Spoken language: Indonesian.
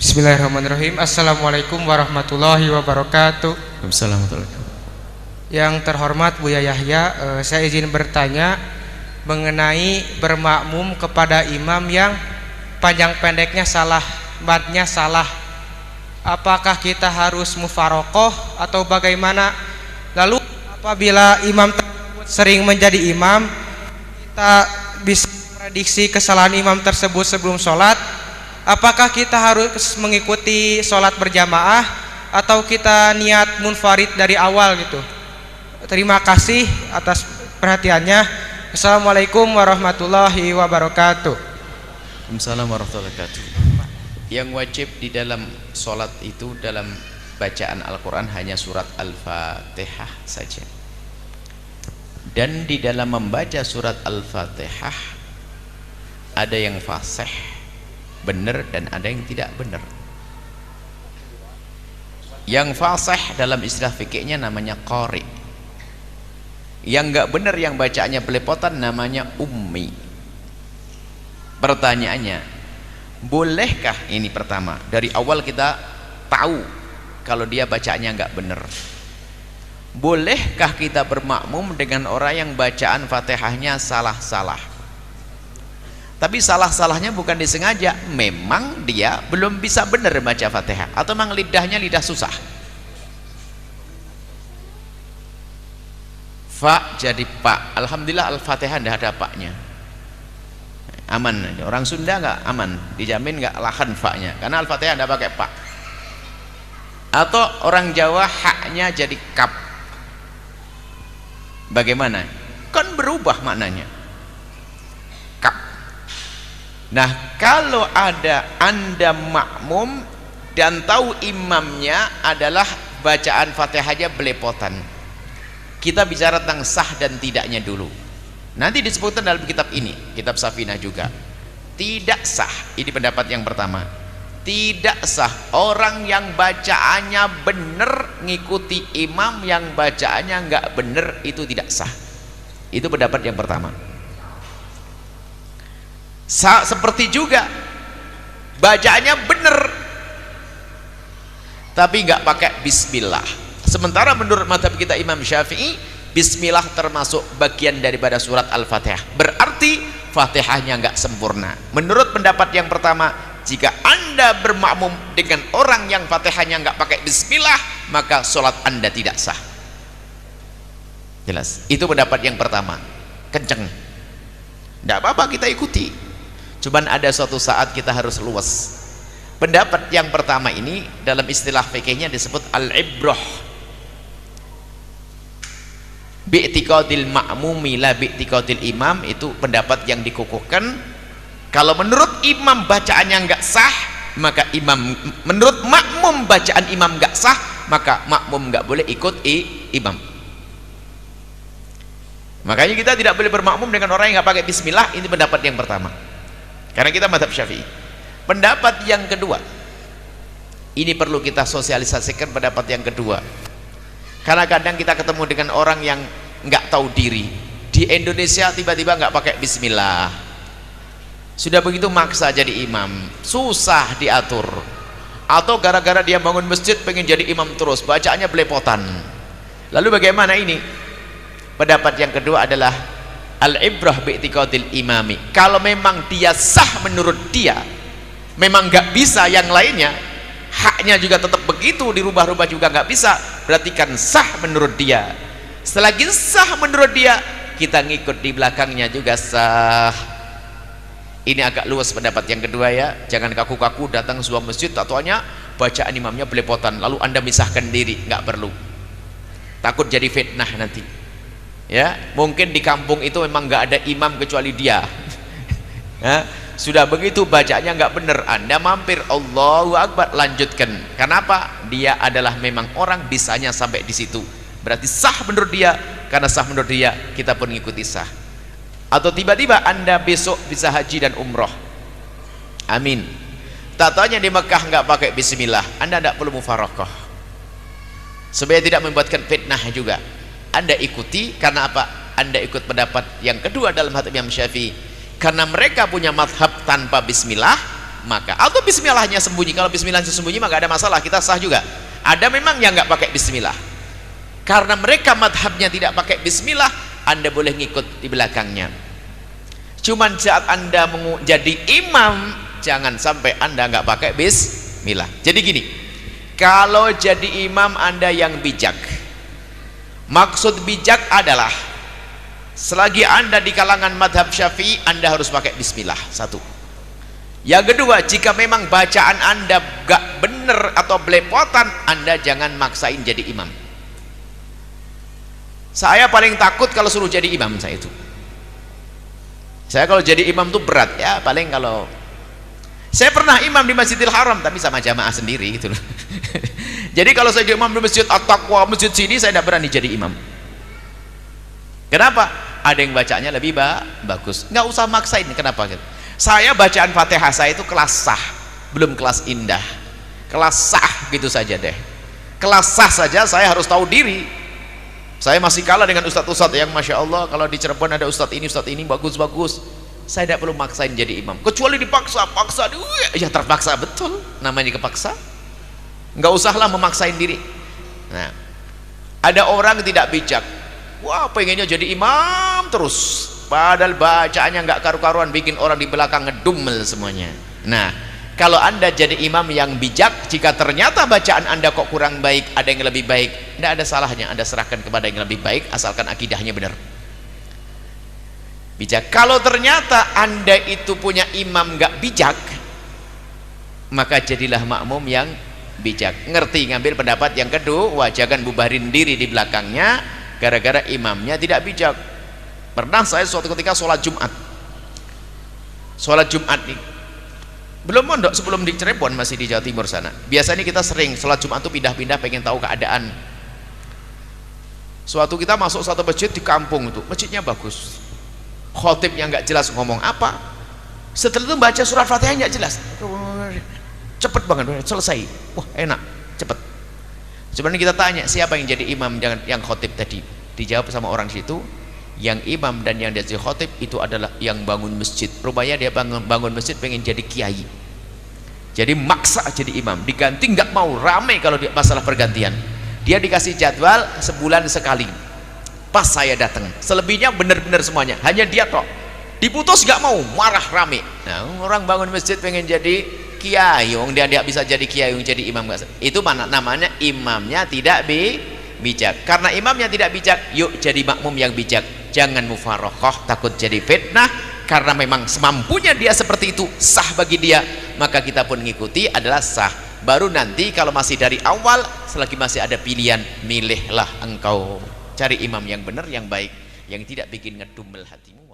Bismillahirrahmanirrahim. Assalamualaikum warahmatullahi wabarakatuh. Assalamualaikum. Yang terhormat Buya Yahya, saya izin bertanya mengenai bermakmum kepada imam yang panjang pendeknya salah, matnya salah. Apakah kita harus mufarokoh atau bagaimana? Lalu apabila imam tersebut sering menjadi imam, kita bisa prediksi kesalahan imam tersebut sebelum sholat. Apakah kita harus mengikuti sholat berjamaah atau kita niat munfarid dari awal gitu? Terima kasih atas perhatiannya. Assalamualaikum warahmatullahi wabarakatuh. Assalamualaikum warahmatullahi wabarakatuh. Yang wajib di dalam sholat itu dalam bacaan Al-Quran hanya surat Al-Fatihah saja. Dan di dalam membaca surat Al-Fatihah ada yang fasih, benar, dan ada yang tidak benar. Yang fasih dalam istilah fikihnya namanya qari. Yang enggak benar, yang bacaannya belepotan, namanya ummi. Pertanyaannya, bolehkah, ini pertama, dari awal kita tahu kalau dia bacaannya enggak benar, bolehkah kita bermakmum dengan orang yang bacaan Fatihahnya salah-salah? Tapi salah-salahnya bukan disengaja, memang dia belum bisa benar baca Fatihah, atau memang lidahnya lidah susah. Fa jadi pak, alhamdulillah Al-Fatihah tidak ada paknya, aman. Orang Sunda nggak aman, dijamin nggak lahan faknya, karena Al-Fatihah tidak pakai pak. Atau orang Jawa haknya jadi kap, bagaimana? Kan berubah maknanya, kap. Nah, kalau ada Anda makmum dan tahu imamnya adalah bacaan Fatihahnya belepotan, kita bicara tentang sah dan tidaknya dulu. Nanti disebutkan dalam kitab ini, kitab Safinah juga. Tidak sah, ini pendapat yang pertama. Tidak sah orang yang bacaannya benar ngikuti imam yang bacaannya enggak benar, itu tidak sah. Itu pendapat yang pertama. Seperti juga bacaannya benar tapi enggak pakai bismillah. Sementara menurut mazhab kita Imam Syafi'i, bismillah termasuk bagian daripada surat Al-Fatihah, berarti Fatihahnya enggak sempurna. Menurut pendapat yang pertama, jika Anda bermakmum dengan orang yang Fatihahnya enggak pakai bismillah, maka sholat Anda tidak sah. Jelas? Itu pendapat yang pertama, kenceng. Tidak apa-apa kita ikuti, cuman ada suatu saat kita harus luas. Pendapat yang pertama ini dalam istilah fikihnya disebut al-ibrah bi'tiqadil ma'mumi la bi'tiqadil imam. Itu pendapat yang dikukuhkan. Kalau menurut imam bacaannya enggak sah, maka imam, menurut makmum bacaan imam enggak sah, maka makmum enggak boleh ikut imam. Makanya kita tidak boleh bermakmum dengan orang yang enggak pakai bismillah. Ini pendapat yang pertama, karena kita mazhab Syafi'i. Pendapat yang kedua, ini perlu kita sosialisasikan. Pendapat yang kedua, karena kadang kita ketemu dengan orang yang nggak tahu diri di Indonesia, tiba-tiba nggak pakai bismillah, sudah begitu maksa jadi imam, susah diatur. Atau gara-gara dia bangun masjid pengen jadi imam terus, bacaannya belepotan. Lalu bagaimana ini? Pendapat yang kedua adalah al-ibrah bi'tiqadil imami. Kalau memang dia sah menurut dia, memang nggak bisa yang lainnya, haknya juga tetap begitu, dirubah-rubah juga nggak bisa, berarti kan sah menurut dia. Selagi sah menurut dia, kita ngikut di belakangnya juga sah. Ini agak luas pendapat yang kedua ya. Jangan kaku-kaku datang sebuah masjid, tatoannya bacaan imamnya belepotan, lalu Anda misahkan diri, nggak perlu. Takut jadi fitnah nanti. Ya, mungkin di kampung itu memang nggak ada imam kecuali dia. Ya, sudah begitu bacaannya nggak benar, Anda mampir, Allahu Akbar, lanjutkan. Kenapa? Dia adalah memang orang bisanya sampai di situ, berarti sah menurut dia. Karena sah menurut dia, kita pun ngikuti sah. Atau tiba-tiba Anda besok bisa haji dan umroh, amin, tatanya di Mekah nggak pakai bismillah, Anda tidak perlu mufarokoh supaya tidak membuatkan fitnah juga. Anda ikuti, karena apa? Anda ikut pendapat yang kedua dalam mazhab Imam Syafi'i, karena mereka punya mazhab tanpa bismillah, maka atau bismillahnya sembunyi. Kalau bismillahnya sembunyi maka ada masalah, kita sah juga. Ada memang yang nggak pakai bismillah, karena mereka madhabnya tidak pakai bismillah, Anda boleh ngikut di belakangnya. Cuman saat Anda menjadi imam, jangan sampai Anda nggak pakai bismillah. Jadi gini, kalau jadi imam Anda yang bijak, maksud bijak adalah selagi Anda di kalangan madhab Syafi'i, Anda harus pakai bismillah. Satu. Yang kedua, jika memang bacaan Anda gak bener atau belepotan, Anda jangan maksain jadi imam. Saya paling takut kalau suruh jadi imam. Saya kalau jadi imam tuh berat ya. Paling kalau saya pernah imam di Masjidil Haram, tapi sama jamaah sendiri gitu loh. Jadi kalau saya jadi imam di Masjid At-Taqwa, masjid sini, saya tidak berani jadi imam. Kenapa? Ada yang bacanya lebih bagus, nggak usah maksain. Kenapa? Saya bacaan Fatihah saya itu kelas sah, belum kelas indah, kelas sah gitu saja deh. Kelas sah saja saya harus tahu diri. Saya masih kalah dengan ustadz-ustadz yang masya Allah, kalau di Cirebon ada ustadz ini bagus-bagus. Saya tidak perlu maksain jadi imam, kecuali dipaksa, ya terpaksa betul, namanya kepaksa. Nggak usahlah memaksain diri. Nah, ada orang tidak bijak, wah pengennya jadi imam terus, padahal bacaannya nggak karu-karuan, bikin orang di belakang ngedumel semuanya. Nah, kalau Anda jadi imam yang bijak, jika ternyata bacaan Anda kok kurang baik, ada yang lebih baik, tidak ada salahnya Anda serahkan kepada yang lebih baik, asalkan akidahnya benar. Bijak. Kalau ternyata Anda itu punya imam nggak bijak, maka jadilah makmum yang bijak, ngerti ngambil pendapat yang kedua, jangan bubarin diri di belakangnya gara-gara imamnya tidak bijak. Pernah saya suatu ketika sholat Jumat nih, belum mondok, sebelum di Cirebon, masih di Jawa Timur sana. Biasanya kita sering sholat Jumat tuh pindah-pindah, pengen tahu keadaan. Suatu kita masuk satu masjid di kampung, itu masjidnya bagus, khotibnya nggak jelas ngomong apa, setelah itu baca surat Fatihah nggak jelas, cepet banget selesai, wah enak, cepet. Sebenarnya kita tanya siapa yang jadi imam yang khotib tadi, dijawab sama orang situ, yang imam dan yang jadi khotib itu adalah yang bangun masjid. Rupanya dia bangun masjid pengen jadi kiai, jadi maksa jadi imam, diganti nggak mau, ramai kalau masalah pergantian. Dia dikasih jadwal sebulan sekali, pas saya datang, selebihnya benar-benar semuanya, hanya dia toh diputus nggak mau, marah rame. Nah, orang bangun masjid pengen jadi kiai, dia tidak bisa jadi kiai, jadi imam, itu mana namanya imamnya tidak bijak. Karena imamnya tidak bijak, yuk jadi makmum yang bijak, jangan mufarokoh, takut jadi fitnah. Karena memang semampunya dia seperti itu, sah bagi dia, maka kita pun ngikuti, adalah sah. Baru nanti kalau masih dari awal, selagi masih ada pilihan, milihlah engkau, cari imam yang benar, yang baik, yang tidak bikin ngedumel hatimu.